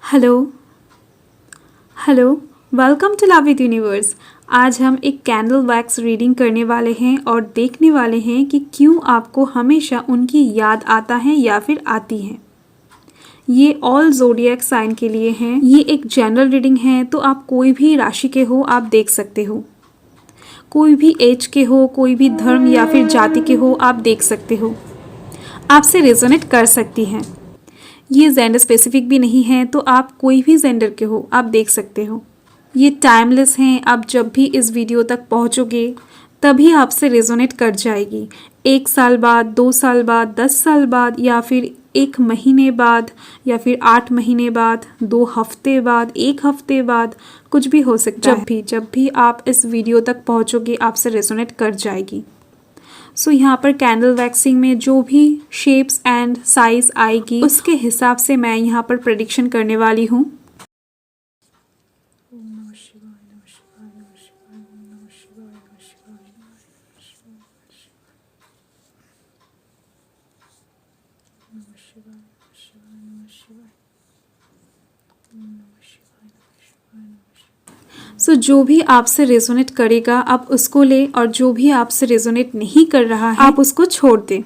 Hello hello welcome to love with universe. आज हम एक कैंडल वैक्स रीडिंग करने वाले हैं और देखने वाले हैं कि क्यों आपको हमेशा उनकी याद आता है या फिर आती है। ये ऑल ज़ोडिएक साइन के लिए हैं। ये एक जनरल रीडिंग है, तो आप कोई भी राशि के हो आप देख सकते हो, कोई भी एज के हो, कोई भी धर्म या फिर जाति के हो आप देख सकते हो, आपसे रेजोनेट कर सकती हैं। ये जेंडर स्पेसिफिक भी नहीं है, तो आप कोई भी जेंडर के हो आप देख सकते हो। ये टाइमलेस हैं, आप जब भी इस वीडियो तक पहुंचोगे तभी आपसे रेजोनेट कर जाएगी। 1 साल बाद, 2 साल बाद, 10 साल बाद, या फिर 1 महीने बाद, या फिर 8 महीने बाद, 2 हफ्ते बाद, 1 हफ्ते बाद, कुछ भी हो सकता है। जब भी आप इस वीडियो तक पहुंचोगे आपसे रेजोनेट कर जाएगी। सो यहाँ पर कैंडल वैक्सिंग में जो भी शेप्स एंड साइज आएगी उसके हिसाब से मैं यहाँ पर प्रेडिक्शन करने वाली हूँ। सो जो भी आपसे रेजोनेट करेगा आप उसको ले, और जो भी आपसे रेजोनेट नहीं कर रहा है आप उसको छोड़ दें।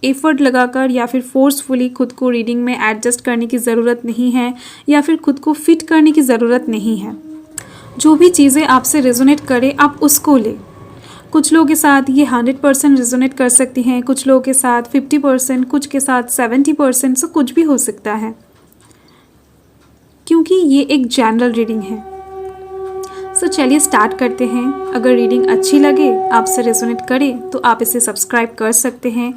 एफर्ट लगाकर या फिर फोर्सफुली खुद को रीडिंग में एडजस्ट करने की ज़रूरत नहीं है, या फिर खुद को फिट करने की ज़रूरत नहीं है। जो भी चीज़ें आपसे रेजोनेट करे आप उसको ले। कुछ लोगों के साथ ये 100% रेजोनेट कर सकती हैं, कुछ लोगों के साथ 50%, कुछ के साथ 70%, सो कुछ भी हो सकता है, क्योंकि ये एक जनरल रीडिंग है। सो चलिए स्टार्ट करते हैं। अगर रीडिंग अच्छी लगे, आपसे रेजोनेट करे, तो आप इसे सब्सक्राइब कर सकते हैं,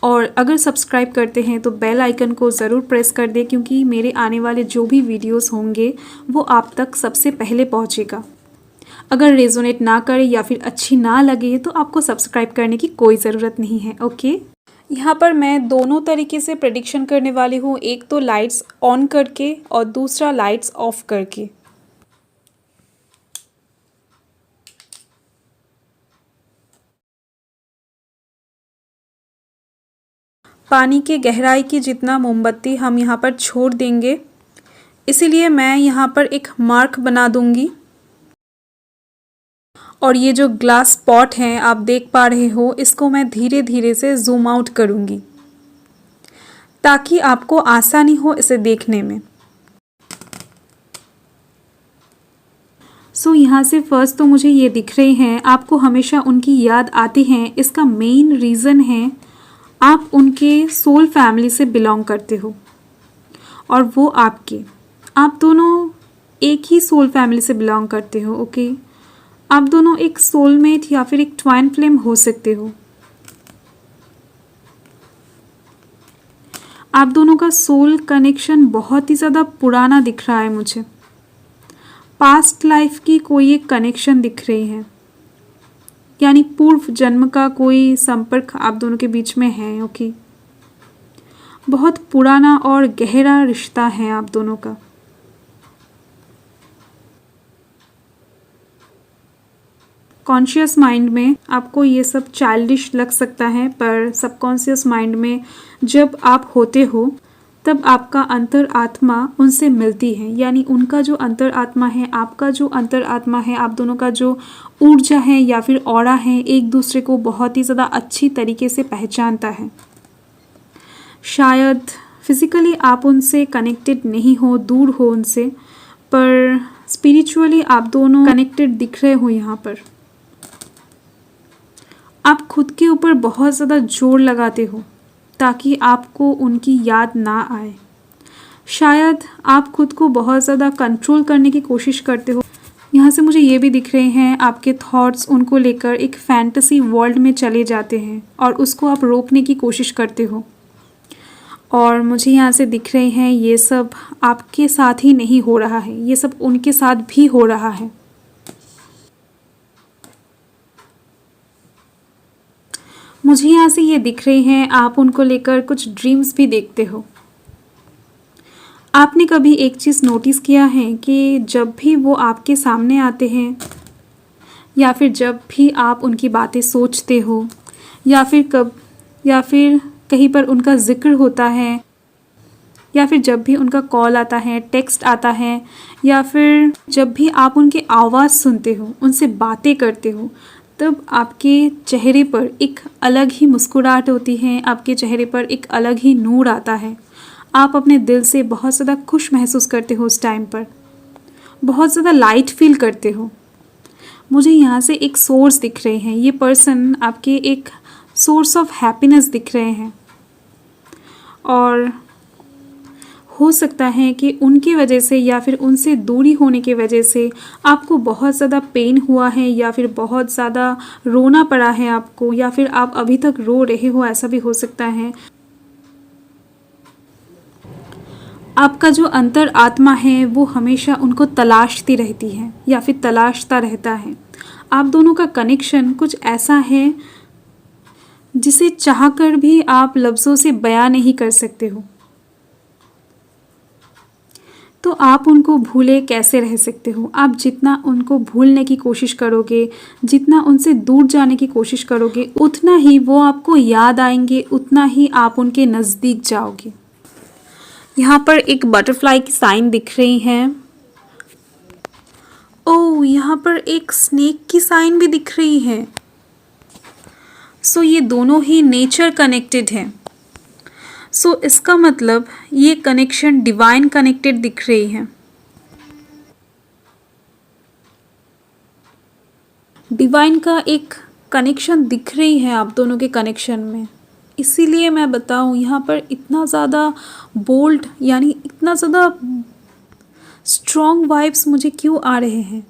और अगर सब्सक्राइब करते हैं तो बेल आइकन को ज़रूर प्रेस कर दें, क्योंकि मेरे आने वाले जो भी वीडियोस होंगे वो आप तक सबसे पहले पहुंचेगा। अगर रेजोनेट ना करे या फिर अच्छी ना लगे तो आपको सब्सक्राइब करने की कोई ज़रूरत नहीं है। ओके, यहाँ पर मैं दोनों तरीके से प्रेडिक्शन करने वाली हूँ, एक तो लाइट्स ऑन करके और दूसरा लाइट्स ऑफ करके। पानी के गहराई की जितना मोमबत्ती हम यहाँ पर छोड़ देंगे, इसीलिए मैं यहाँ पर एक मार्क बना दूंगी। और ये जो ग्लास पॉट है आप देख पा रहे हो, इसको मैं धीरे धीरे से जूम आउट करूंगी ताकि आपको आसानी हो इसे देखने में। सो यहाँ से फर्स्ट तो मुझे ये दिख रहे हैं, आपको हमेशा उनकी याद आती है। इसका मेन रीज़न है आप उनके सोल फैमिली से बिलोंग करते हो, और वो आप दोनों एक ही सोल फैमिली से बिलोंग करते हो। ओके, आप दोनों एक सोलमेट या फिर एक ट्वाइन फ्लेम हो सकते हो। आप दोनों का सोल कनेक्शन बहुत ही ज़्यादा पुराना दिख रहा है मुझे। पास्ट लाइफ की कोई एक कनेक्शन दिख रही है, यानी पूर्व जन्म का कोई संपर्क आप दोनों के बीच में है। ओके, बहुत पुराना और गहरा रिश्ता है आप दोनों का। कॉन्शियस माइंड में आपको ये सब चाइल्डिश लग सकता है, पर सबकॉन्शियस माइंड में जब आप होते हो तब आपका अंतर आत्मा उनसे मिलती है, यानी उनका जो अंतर आत्मा है, आपका जो अंतर आत्मा है, आप दोनों का जो ऊर्जा है या फिर ऑरा है, एक दूसरे को बहुत ही ज़्यादा अच्छी तरीके से पहचानता है। शायद फिज़िकली आप उनसे कनेक्टेड नहीं हो, दूर हो उनसे, पर स्पिरिचुअली आप दोनों कनेक्टेड दिख रहे हो। यहाँ पर आप खुद के ऊपर बहुत ज़्यादा जोर लगाते हो ताकि आपको उनकी याद ना आए। शायद आप खुद को बहुत ज़्यादा कंट्रोल करने की कोशिश करते हो। यहाँ से मुझे ये भी दिख रहे हैं आपके थॉट्स उनको लेकर एक फैंटेसी वर्ल्ड में चले जाते हैं और उसको आप रोकने की कोशिश करते हो। और मुझे यहाँ से दिख रहे हैं ये सब आपके साथ ही नहीं हो रहा है, ये सब उनके साथ भी हो रहा है। मुझे यहाँ से ये दिख रहे हैं आप उनको लेकर कुछ ड्रीम्स भी देखते हो। आपने कभी एक चीज़ नोटिस किया है कि जब भी वो आपके सामने आते हैं, या फिर जब भी आप उनकी बातें सोचते हो, या फिर कहीं पर उनका जिक्र होता है, या फिर जब भी उनका कॉल आता है, टेक्स्ट आता है, या फिर जब भी आप उनकी आवाज़ सुनते हो, उनसे बातें करते हो, तब आपके चेहरे पर एक अलग ही मुस्कुराहट होती है, आपके चेहरे पर एक अलग ही नूर आता है। आप अपने दिल से बहुत ज़्यादा खुश महसूस करते हो उस टाइम पर, बहुत ज़्यादा लाइट फील करते हो। मुझे यहाँ से एक सोर्स दिख रहे हैं, ये पर्सन आपके एक सोर्स ऑफ हैप्पीनेस दिख रहे हैं। और हो सकता है कि उनकी वजह से या फिर उनसे दूरी होने की वजह से आपको बहुत ज़्यादा पेन हुआ है, या फिर बहुत ज़्यादा रोना पड़ा है आपको, या फिर आप अभी तक रो रहे हो, ऐसा भी हो सकता है। आपका जो अंतर आत्मा है वो हमेशा उनको तलाशती रहती है या फिर तलाशता रहता है। आप दोनों का कनेक्शन कुछ ऐसा है जिसे चाहकर भी आप लफ्ज़ों से बयां नहीं कर सकते हो। तो आप उनको भूले कैसे रह सकते हो? आप जितना उनको भूलने की कोशिश करोगे, जितना उनसे दूर जाने की कोशिश करोगे, उतना ही वो आपको याद आएंगे, उतना ही आप उनके नज़दीक जाओगे। यहाँ पर एक बटरफ्लाई की साइन दिख रही है। ओह, यहाँ पर एक स्नेक की साइन भी दिख रही है। सो ये दोनों ही नेचर कनेक्टेड हैं। सो इसका मतलब ये कनेक्शन डिवाइन कनेक्टेड दिख रही है। डिवाइन का एक कनेक्शन दिख रही है आप दोनों के कनेक्शन में। इसीलिए मैं बताऊं, यहाँ पर इतना ज़्यादा बोल्ड यानी इतना ज़्यादा स्ट्रॉन्ग वाइब्स मुझे क्यों आ रहे हैं।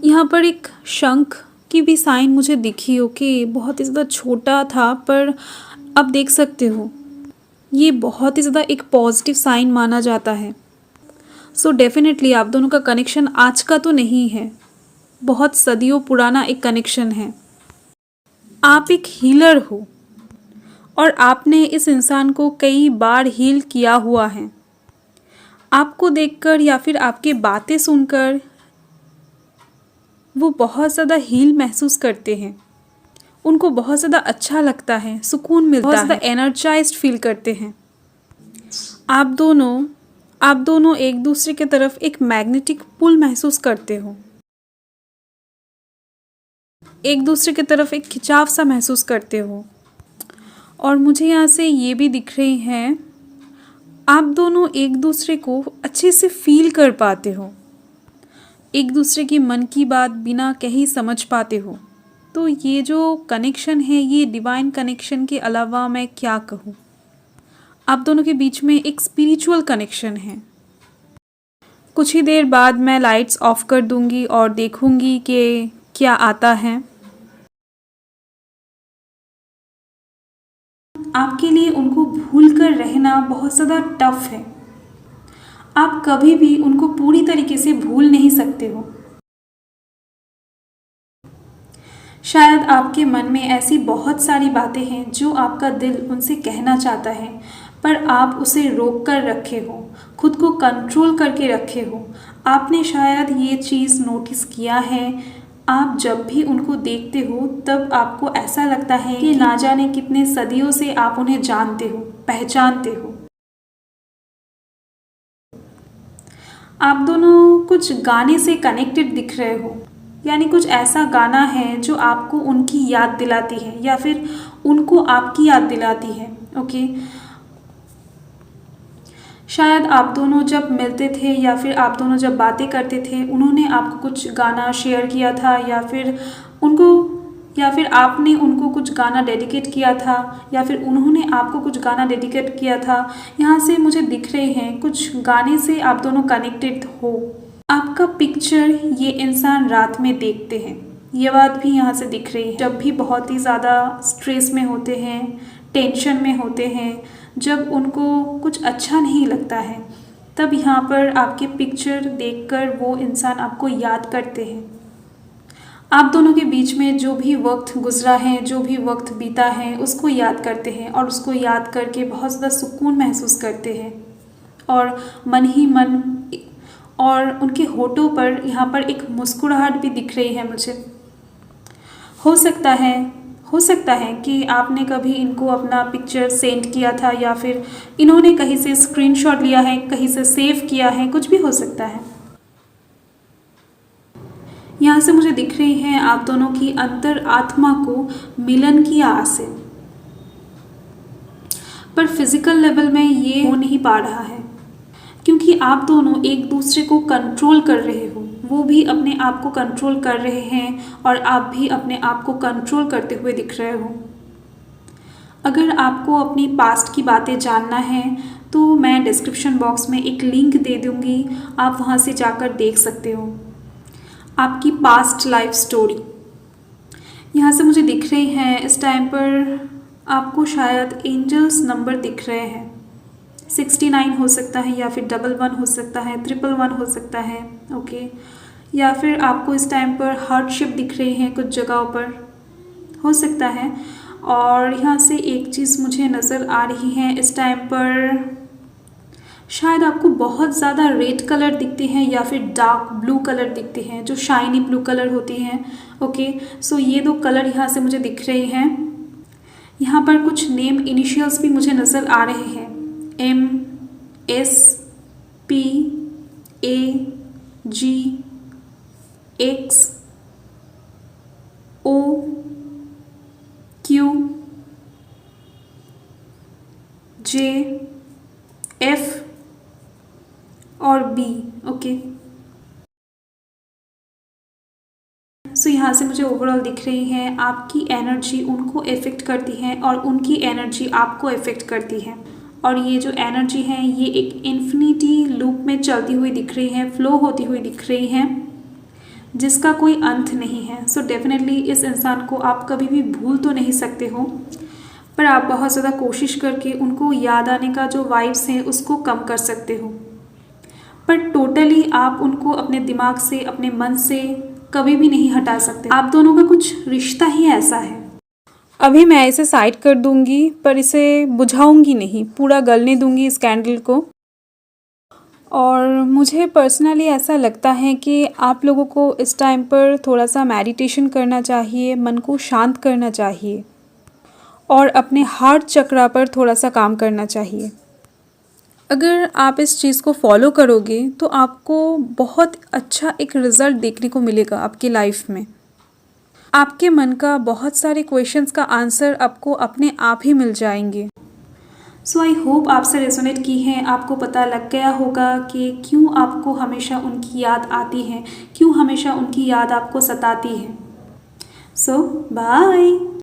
यहाँ पर एक शंख की भी साइन मुझे दिखी। ओके, बहुत ही ज़्यादा छोटा था, पर अब देख सकते हो ये बहुत ही ज़्यादा एक पॉजिटिव साइन माना जाता है। सो डेफिनेटली आप दोनों का कनेक्शन आज का तो नहीं है, बहुत सदियों पुराना एक कनेक्शन है। आप एक हीलर हो और आपने इस इंसान को कई बार हील किया हुआ है। आपको देखकर या फिर आपकी बातें सुनकर वो बहुत ज़्यादा हील महसूस करते हैं। उनको बहुत ज़्यादा अच्छा लगता है, सुकून मिलता है, बहुत ज़्यादा एनर्जाइज्ड फील करते हैं। आप दोनों एक दूसरे की तरफ एक मैग्नेटिक पुल महसूस करते हो, एक दूसरे की तरफ एक खिंचाव सा महसूस करते हो। और मुझे यहाँ से ये भी दिख रही है, आप दोनों एक दूसरे को अच्छे से फील कर पाते हो, एक दूसरे की मन की बात बिना कहीं समझ पाते हो। तो ये जो कनेक्शन है, ये डिवाइन कनेक्शन के अलावा मैं क्या कहूँ, आप दोनों के बीच में एक स्पिरिचुअल कनेक्शन है। कुछ ही देर बाद मैं लाइट्स ऑफ कर दूंगी और देखूंगी कि क्या आता है। आपके लिए उनको भूल कर रहना बहुत ज़्यादा टफ है। आप कभी भी उनको पूरी तरीके से भूल नहीं सकते हो। शायद आपके मन में ऐसी बहुत सारी बातें हैं जो आपका दिल उनसे कहना चाहता है, पर आप उसे रोक कर रखे हो, खुद को कंट्रोल करके रखे हो। आपने शायद ये चीज़ नोटिस किया है, आप जब भी उनको देखते हो तब आपको ऐसा लगता है कि ना जाने कितने सदियों से आप उन्हें जानते हो, पहचानते हो। आप दोनों कुछ गाने से कनेक्टेड दिख रहे हो, यानी कुछ ऐसा गाना है जो आपको उनकी याद दिलाती है या फिर उनको आपकी याद दिलाती है। ओके, शायद आप दोनों जब मिलते थे या फिर आप दोनों जब बातें करते थे, उन्होंने आपको कुछ गाना शेयर किया था, या फिर आपने उनको कुछ गाना डेडिकेट किया था, या फिर उन्होंने आपको कुछ गाना डेडिकेट किया था। यहाँ से मुझे दिख रहे हैं कुछ गाने से आप दोनों कनेक्टेड हो। आपका पिक्चर ये इंसान रात में देखते हैं, ये बात भी यहाँ से दिख रही है। जब भी बहुत ही ज़्यादा स्ट्रेस में होते हैं, टेंशन में होते हैं, जब उनको कुछ अच्छा नहीं लगता है, तब यहाँ पर आपके पिक्चर देखकर वो इंसान आपको याद करते हैं। आप दोनों के बीच में जो भी वक्त गुजरा है, जो भी वक्त बीता है, उसको याद करते हैं और उसको याद करके बहुत ज़्यादा सुकून महसूस करते हैं। और मन ही मन, और उनके होठों पर यहाँ पर एक मुस्कुराहट भी दिख रही है मुझे। हो सकता है कि आपने कभी इनको अपना पिक्चर सेंड किया था या फिर इन्होंने कहीं से स्क्रीनशॉट लिया है, कहीं से सेव किया है, कुछ भी हो सकता है। यहाँ से मुझे दिख रही है आप दोनों की अंतर आत्मा को मिलन की आस है, पर फिजिकल लेवल में ये हो नहीं पा रहा है क्योंकि आप दोनों एक दूसरे को कंट्रोल कर रहे हो। वो भी अपने आप को कंट्रोल कर रहे हैं और आप भी अपने आप को कंट्रोल करते हुए दिख रहे हो। अगर आपको अपनी पास्ट की बातें जानना है तो मैं डिस्क्रिप्शन बॉक्स में एक लिंक दे दूँगी, आप वहाँ से जाकर देख सकते हो आपकी पास्ट लाइफ स्टोरी। यहाँ से मुझे दिख रही हैं इस टाइम पर आपको शायद एंजल्स नंबर दिख रहे हैं। 69 हो सकता है या फिर 11 हो सकता है, 111 हो सकता है, ओके। या फिर आपको इस टाइम पर हार्डशिप दिख रही है कुछ जगहों पर, हो सकता है। और यहाँ से एक चीज़ मुझे नज़र आ रही है इस टाइम पर, शायद आपको बहुत ज़्यादा रेड कलर दिखते हैं या फिर डार्क ब्लू कलर दिखते हैं, जो शाइनी ब्लू कलर होती हैं, ओके। सो ये दो कलर यहाँ से मुझे दिख रहे हैं। यहाँ पर कुछ नेम इनिशियल्स भी मुझे नज़र आ रहे हैं, MSPAGXOQJF और B, ओके। सो यहाँ से मुझे ओवरऑल दिख रही है आपकी एनर्जी उनको इफ़ेक्ट करती है और उनकी एनर्जी आपको इफ़ेक्ट करती है। और ये जो एनर्जी है ये एक इन्फिनिटी लूप में चलती हुई दिख रही है, फ्लो होती हुई दिख रही है, जिसका कोई अंत नहीं है। सो डेफिनेटली इस इंसान को आप कभी भी भूल तो नहीं सकते हो, पर आप बहुत ज़्यादा कोशिश करके उनको याद आने का जो वाइब्स है उसको कम कर सकते हो, पर टोटली आप उनको अपने दिमाग से, अपने मन से कभी भी नहीं हटा सकते। आप दोनों का कुछ रिश्ता ही ऐसा है। अभी मैं इसे साइड कर दूंगी, पर इसे बुझाऊंगी नहीं, पूरा गलने दूंगी इस कैंडल को। और मुझे पर्सनली ऐसा लगता है कि आप लोगों को इस टाइम पर थोड़ा सा मेडिटेशन करना चाहिए, मन को शांत करना चाहिए और अपने हार्ट चक्रा पर थोड़ा सा काम करना चाहिए। अगर आप इस चीज़ को फॉलो करोगे तो आपको बहुत अच्छा एक रिज़ल्ट देखने को मिलेगा आपकी लाइफ में। आपके मन का बहुत सारे क्वेश्चंस का आंसर आपको अपने आप ही मिल जाएंगे। सो आई होप आपसे रेजोनेट की है, आपको पता लग गया होगा कि क्यों आपको हमेशा उनकी याद आती है, क्यों हमेशा उनकी याद आपको सताती है। सो बाय।